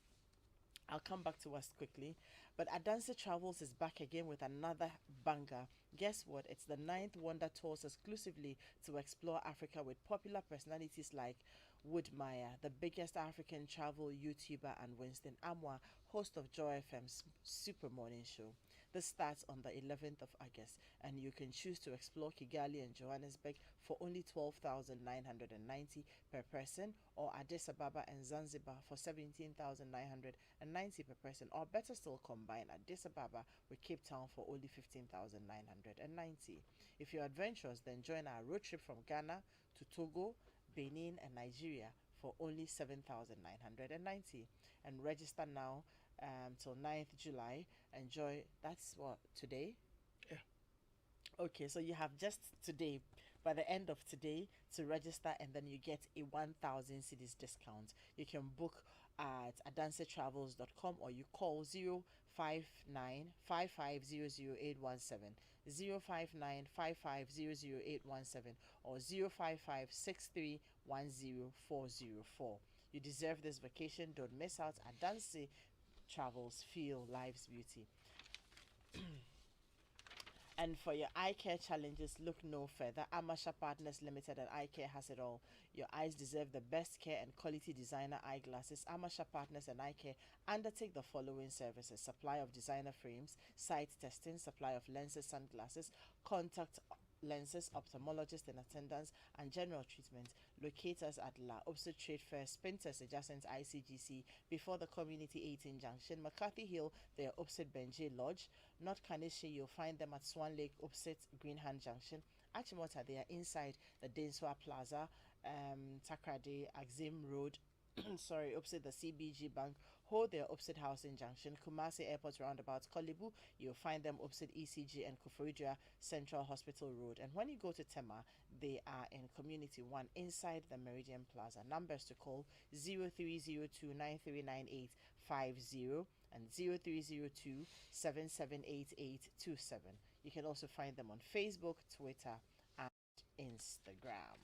I'll come back to us quickly. But Adanse Travels is back again with another banger. Guess what? It's the 9th Wonder Tours exclusively to explore Africa with popular personalities like Woodmeyer, the biggest African travel YouTuber, and Winston Amwa, host of Joy FM's Super Morning Show. This starts on the 11th of August, and you can choose to explore Kigali and Johannesburg for only 12,990 per person, or Addis Ababa and Zanzibar for 17,990 per person, or better still, combine Addis Ababa with Cape Town for only 15,990. If you're adventurous, then join our road trip from Ghana to Togo, Benin, and Nigeria for only 7,990. And register now till 9th July. Enjoy. That's what, today? Yeah. Okay, so you have just today, by the end of today, to register, and then you get a 1,000 cedis discount. You can book at adansetravels.com, or you call 059 5500817, 059 5500817, or 055 6310404. You deserve this vacation. Don't miss out. Adanse travels, feel life's beauty. And for your eye care challenges, look no further. Amasha Partners Limited and Eye Care has it all. Your eyes deserve the best care and quality designer eyeglasses. Amasha Partners and Eye Care undertake the following services: supply of designer frames, sight testing, supply of lenses, sunglasses, contact lenses, ophthalmologist in attendance, and general treatment. Locate us at La Opposite Trade Fair, Spinters, adjacent ICGC, before the Community 18 Junction, McCarthy Hill, they are opposite Benjay Lodge. Not Kanisha, you'll find them at Swan Lake, opposite Greenhand Junction. Achimota, they are inside the Dainswa Plaza, Takrade, Axim Road, sorry, opposite the CBG Bank. Ho, they are opposite Housing Junction. Kumasi Airport Roundabout, Kolibu, you'll find them opposite ECG and Kufuridua Central Hospital Road. And when you go to Tema, they are in Community 1 inside the Meridian Plaza. Numbers to call 0302-939850 and 0302-778827. You can also find them on Facebook, Twitter, and Instagram.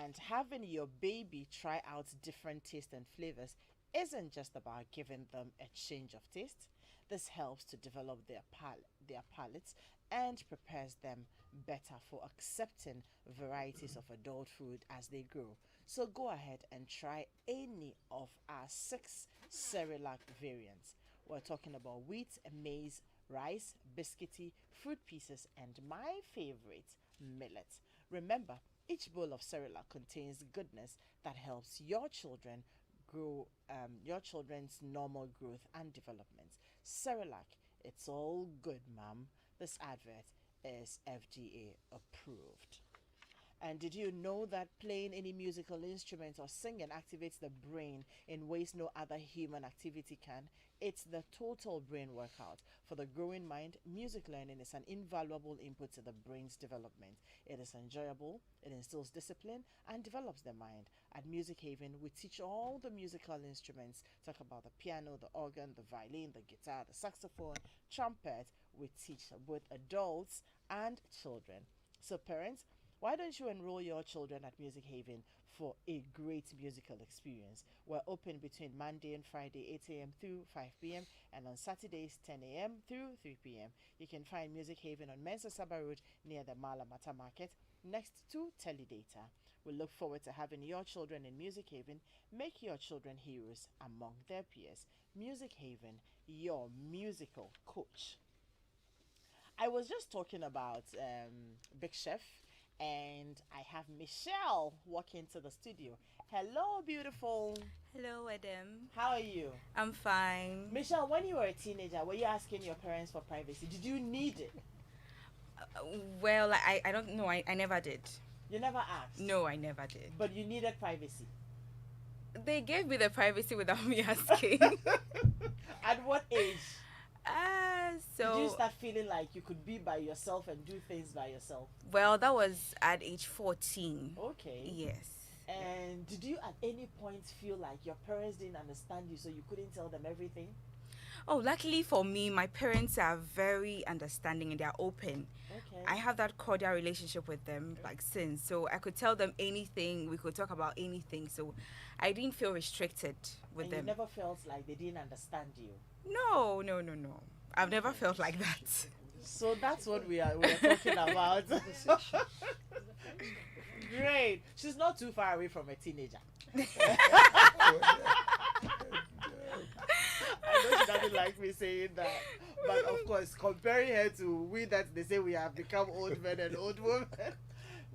And having your baby try out different tastes and flavors isn't just about giving them a change of taste. This helps to develop their palates and prepares them better for accepting varieties of adult food as they grow. So go ahead and try any of our 6 Cerelac variants. We're talking about wheat, maize, rice, biscuity, fruit pieces, and my favorite, millet. Remember, each bowl of Cerelac contains goodness that helps your children grow, your children's normal growth and development. Cerelac, it's all good, ma'am. This advert is FDA approved. And did you know that playing any musical instrument or singing activates the brain in ways no other human activity can? It's the total brain workout. For the growing mind, music learning is an invaluable input to the brain's development. It is enjoyable, it instills discipline, and develops the mind. At Music Haven, we teach all the musical instruments. Talk about the piano, the organ, the violin, the guitar, the saxophone, trumpet. We teach both adults and children. So parents, why don't you enroll your children at Music Haven for a great musical experience? We're open between Monday and Friday, 8 a.m. through 5 p.m. and on Saturdays, 10 a.m. through 3 p.m. You can find Music Haven on Mensa Saba Road near the Malamata Market next to Teledata. We look forward to having your children in Music Haven. Make your children heroes among their peers. Music Haven, your musical coach. I was just talking about Big Chef, and I have Michelle walk into the studio. Hello, beautiful. Hello, Edem. How are you? I'm fine. Michelle, when you were a teenager, were you asking your parents for privacy? Did you need it? Well, I don't know. I never did. You never asked? No, I never did. But you needed privacy? They gave me the privacy without me asking. At what age? So did you start feeling like you could be by yourself and do things by yourself? Well, that was at age 14. Okay. Yes. And did you at any point feel like your parents didn't understand you, so you couldn't tell them everything? Oh, luckily for me, my parents are very understanding and they're open. Okay. I have that cordial relationship with them like since, so I could tell them anything. We could talk about anything, so I didn't feel restricted with them. You never felt like they didn't understand you? No. I've never felt like that. So that's what we're talking about. Great. She's not too far away from a teenager. I know she doesn't like me saying that. But of course, comparing her to we that they say we have become old men and old women.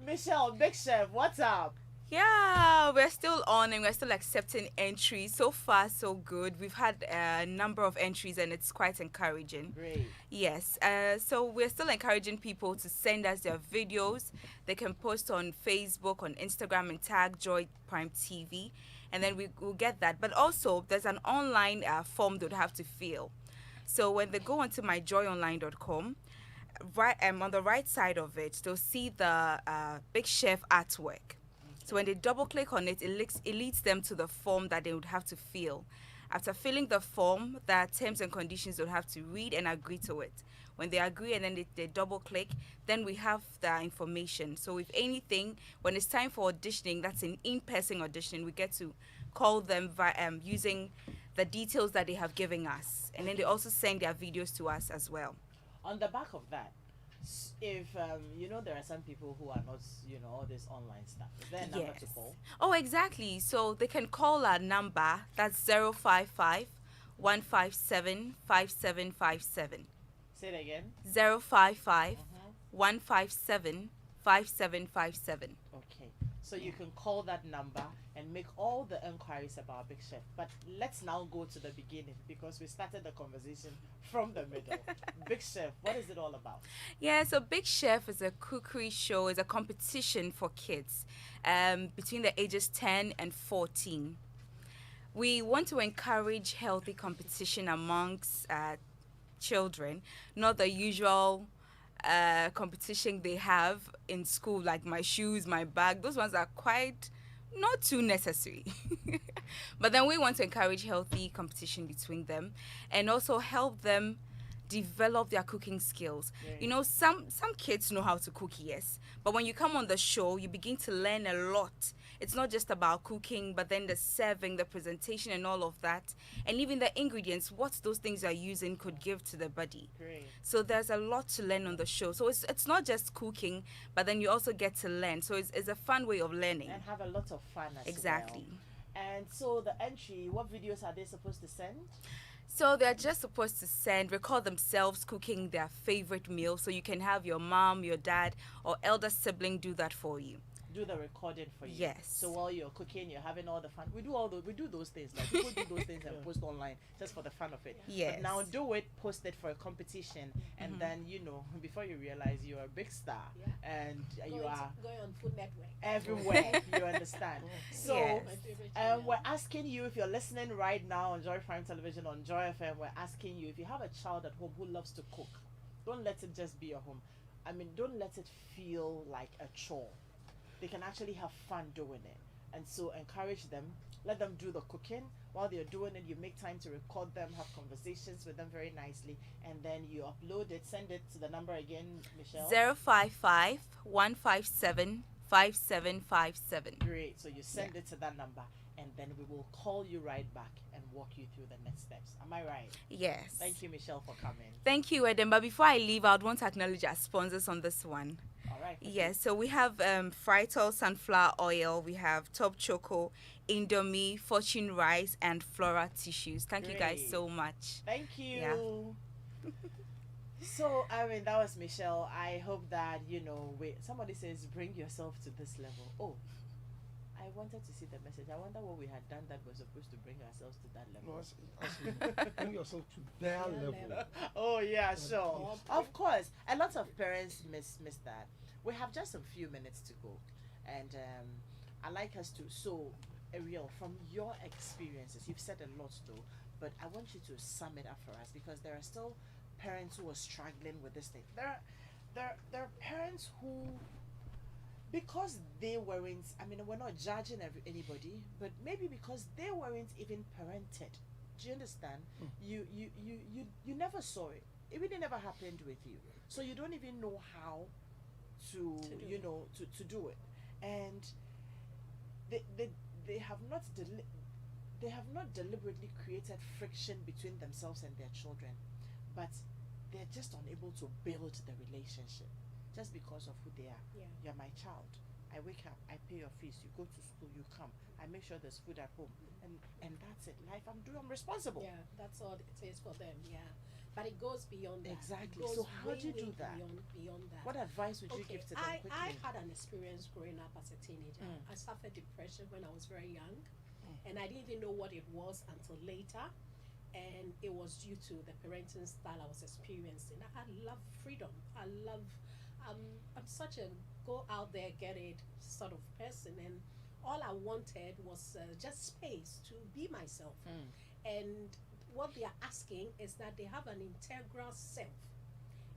Michelle, Big Chef, what's up? Yeah, we're still on and we're still accepting entries. So far, so good. We've had a number of entries and it's quite encouraging. Great. Yes. So we're still encouraging people to send us their videos. They can post on Facebook, on Instagram, and tag Joy Prime TV. And then we'll get that. But also, there's an online form they'll have to fill. So when they go onto myjoyonline.com, right on the right side of it, they'll see the Big Chef artwork. So when they double click on it, it leads them to the form that they would have to fill. After filling the form, there are terms and conditions they'll have to read and agree to it. When they agree and then they double click, then we have the information. So if anything, when it's time for auditioning, that's an in-person audition, we get to call them using the details that they have given us, and then they also send their videos to us as well. On the back of that, if there are some people who are not all this online stuff, is there a number to call? Oh, exactly. So they can call our number. That's 055 157 5757. Say it again. 055 157 5757. Okay, so you can call that number and make all the inquiries about Big Chef. But let's now go to the beginning, because we started the conversation from the middle. Big Chef, what is it all about? Yeah, so Big Chef is a cookery show. It's a competition for kids between the ages 10 and 14. We want to encourage healthy competition amongst children, not the usual competition they have in school, like my shoes, my bag. Those ones are quite not too necessary. But then we want to encourage healthy competition between them and also help them develop their cooking skills. Some kids know how to cook, yes, but when you come on the show, you begin to learn a lot. It's not just about cooking, but then the serving, the presentation, and all of that, and even the ingredients, what those things are using could give to the body. Great. So there's a lot to learn on the show. So it's not just cooking, but then you also get to learn. So it's a fun way of learning. And have a lot of fun as Exactly. well. And so the entry, what videos are they supposed to send? So they're just supposed to record themselves cooking their favorite meal. So you can have your mom, your dad, or elder sibling do that for you. Do the recording for you. Yes. So while you're cooking, you're having all the fun. We do those things. Like people do those things and post online just for the fun of it. Yes. But now do it, post it for a competition, and then before you realize you're a big star, and you are going on Food Network everywhere. You understand? So Yes. we're asking you, if you're listening right now on Joy Prime Television, on Joy FM, we're asking you, if you have a child at home who loves to cook, don't let it just be a home. Don't let it feel like a chore. They can actually have fun doing it. And so encourage them, let them do the cooking. While they're doing it, you make time to record them, have conversations with them very nicely, and then you upload it, send it to the number again, Michelle. 055 157 5757. Great. So you send it to that number, and then we will call you right back and walk you through the next steps. Am I right? Yes. Thank you, Michelle, for coming. Thank you, Edem. But before I leave, I would want to acknowledge our sponsors on this one. All right. Yes, so we have Frital Sunflower Oil, we have Top Choco, Indomie, Fortune Rice, and Flora Tissues. Thank you guys so much. Thank you. Yeah. So, that was Michelle. I hope that, somebody says, bring yourself to this level. Oh, I wanted to see the message. I wonder what we had done that was supposed to bring ourselves to that level. Bring yourself to their level. Oh, yeah, sure. Of course. A lot of parents miss that. We have just a few minutes to go. And I'd like us to, Ariel, from your experiences, you've said a lot though, but I want you to sum it up for us, because there are still parents who are struggling with this thing. There are parents who, because they weren't, we're not judging anybody, but maybe because they weren't even parented. Do you understand? You never saw it. It really never happened with you. So you don't even know how to do it. And they have not deliberately created friction between themselves and their children, but they're just unable to build the relationship just because of who they are. You're my child. I wake up, I pay your fees, you go to school, you come, I make sure there's food at home, and that's it. Life, I'm responsible. Yeah, that's all it is for them. Yeah, but it goes beyond that. Exactly. So how do you do that? Beyond that. What advice would you give to them quickly? I had an experience growing up as a teenager. I suffered depression when I was very young, and I didn't even know what it was until later. And it was due to the parenting style I was experiencing. I love freedom. I'm such a go out there, get it sort of person, and all I wanted was just space to be myself. And what they are asking is that they have an integral self.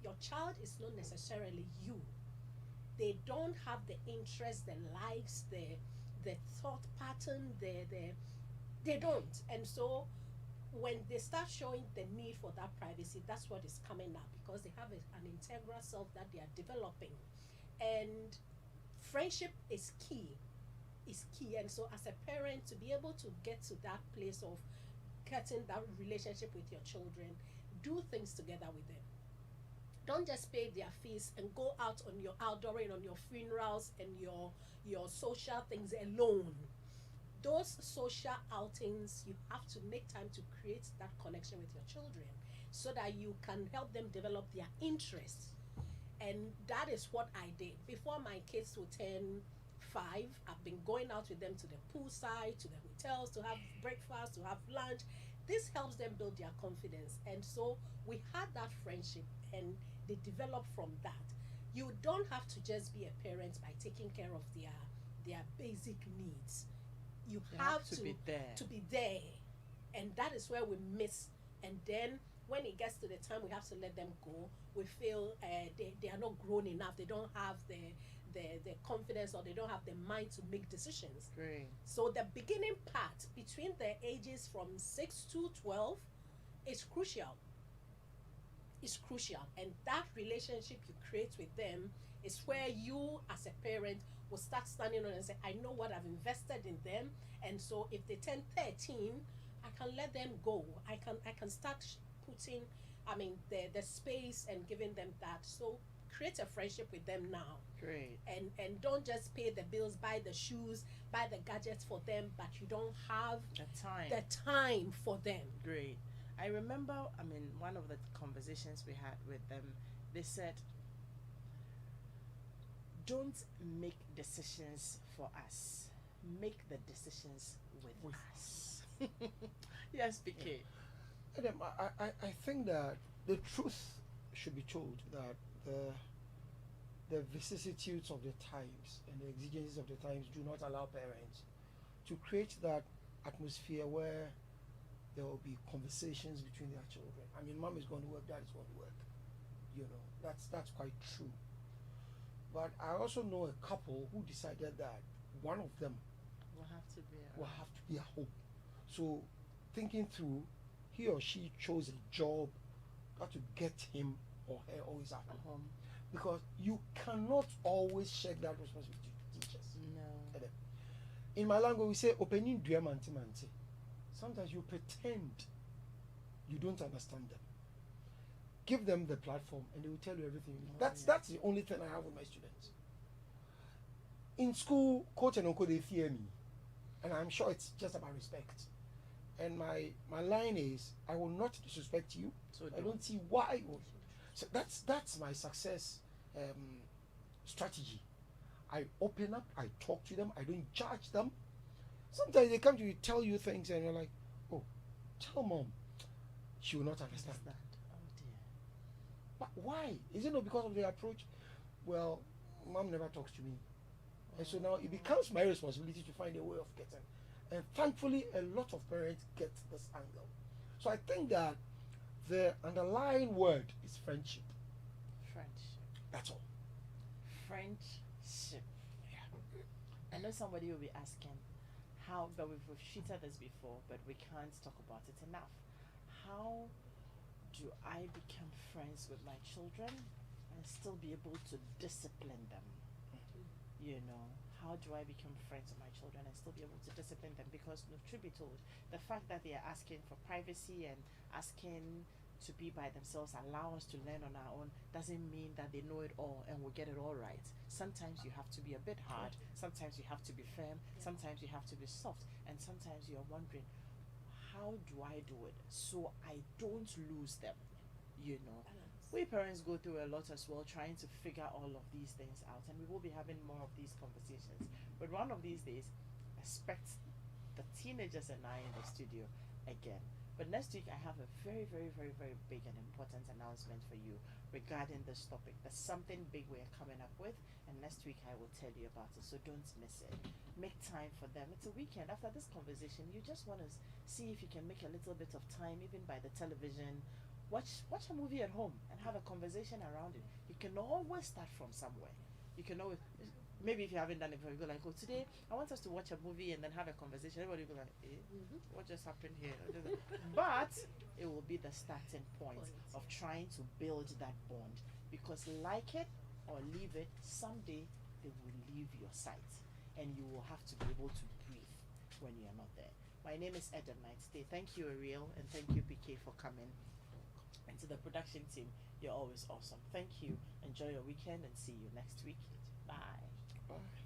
Your child is not necessarily you. They don't have the interests, the likes, the thought pattern, they don't. And so when they start showing the need for that privacy, that's what is coming up, because they have an integral self that they are developing. And friendship is key. And so as a parent, to be able to get to that place of getting that relationship with your children, do things together with them. Don't just pay their fees and go out on your outdooring, on your funerals and your social things alone. Those social outings, you have to make time to create that connection with your children so that you can help them develop their interests. And that is what I did. Before my kids would turn 5, I've been going out with them to the poolside, to the hotels, to have breakfast, to have lunch. This helps them build their confidence. And so we had that friendship and they developed from that. You don't have to just be a parent by taking care of their basic needs. You have to be there. And that is where we miss. And then when it gets to the time we have to let them go, we feel they are not grown enough. They don't have the confidence, or they don't have the mind to make decisions. Great. So the beginning part between the ages from 6 to 12 is crucial. It's crucial. And that relationship you create with them is where you as a parent will start standing on and say, I know what I've invested in them, and so if they turn 13, I can let them go. I can start putting the space and giving them that. So create a friendship with them now. Great. And don't just pay the bills, buy the shoes, buy the gadgets for them, but you don't have the time for them. Great. I remember, one of the conversations we had with them, they said, don't make decisions for us. Make the decisions with us. Yes, PK. Edem, I think that the truth should be told, that the vicissitudes of the times and the exigencies of the times do not allow parents to create that atmosphere where there will be conversations between their children. Mom is going to work, dad is going to work. That's quite true. But I also know a couple who decided that one of them will have to be at home. So thinking through, he or she chose a job that to get him or her always at home. Because you cannot always share that responsibility to teachers. No. In my language, we say, opening duemanti manti. Sometimes you pretend you don't understand them. Give them the platform and they will tell you everything. That's the only thing I have with my students. In school, quote and unquote, they fear me. And I'm sure it's just about respect. And my line is, I will not disrespect you. So I don't see why. So that's my success strategy. I open up, I talk to them, I don't judge them. Sometimes they come to you, tell you things, and you're like, oh, tell mom. She will not understand that. Oh dear. But why? Is it not because of the approach? Well, mom never talks to me. And so now it becomes my responsibility to find a way of getting. And thankfully, a lot of parents get this angle. So I think that the underlying word is friendship. Friendship. That's all. Friendship. Yeah. I know somebody will be asking, but we've treated this before, but we can't talk about it enough. How do I become friends with my children and still be able to discipline them? How do I become friends with my children and still be able to discipline them? Because the truth be told, the fact that they are asking for privacy and asking to be by themselves, allow us to learn on our own, doesn't mean that they know it all and will get it all right. Sometimes you have to be a bit hard, sometimes you have to be firm, sometimes you have to be soft, and sometimes you're wondering, how do I do it so I don't lose them? We parents go through a lot as well, trying to figure all of these things out, and we will be having more of these conversations. But one of these days, expect the teenagers and I in the studio again. But next week I have a very, very, very, very big and important announcement for you regarding this topic. There's something big we're coming up with, and next week I will tell you about it, so don't miss it. Make time for them. It's a weekend. After this conversation, you just want to see if you can make a little bit of time, even by the television. Watch a movie at home and have a conversation around it. You can always start from somewhere. You can always, maybe if you haven't done it before, you go like, oh, today I want us to watch a movie and then have a conversation. Everybody will go like, what just happened here? But it will be the starting point of trying to build that bond, because like it or leave it, someday they will leave your sight and you will have to be able to breathe when you're not there. My name is Edem Knight-Tay. Thank you, Ariel, and thank you, PK, for coming. And to the production team, you're always awesome. Thank you. Enjoy your weekend and see you next week. Bye. Bye.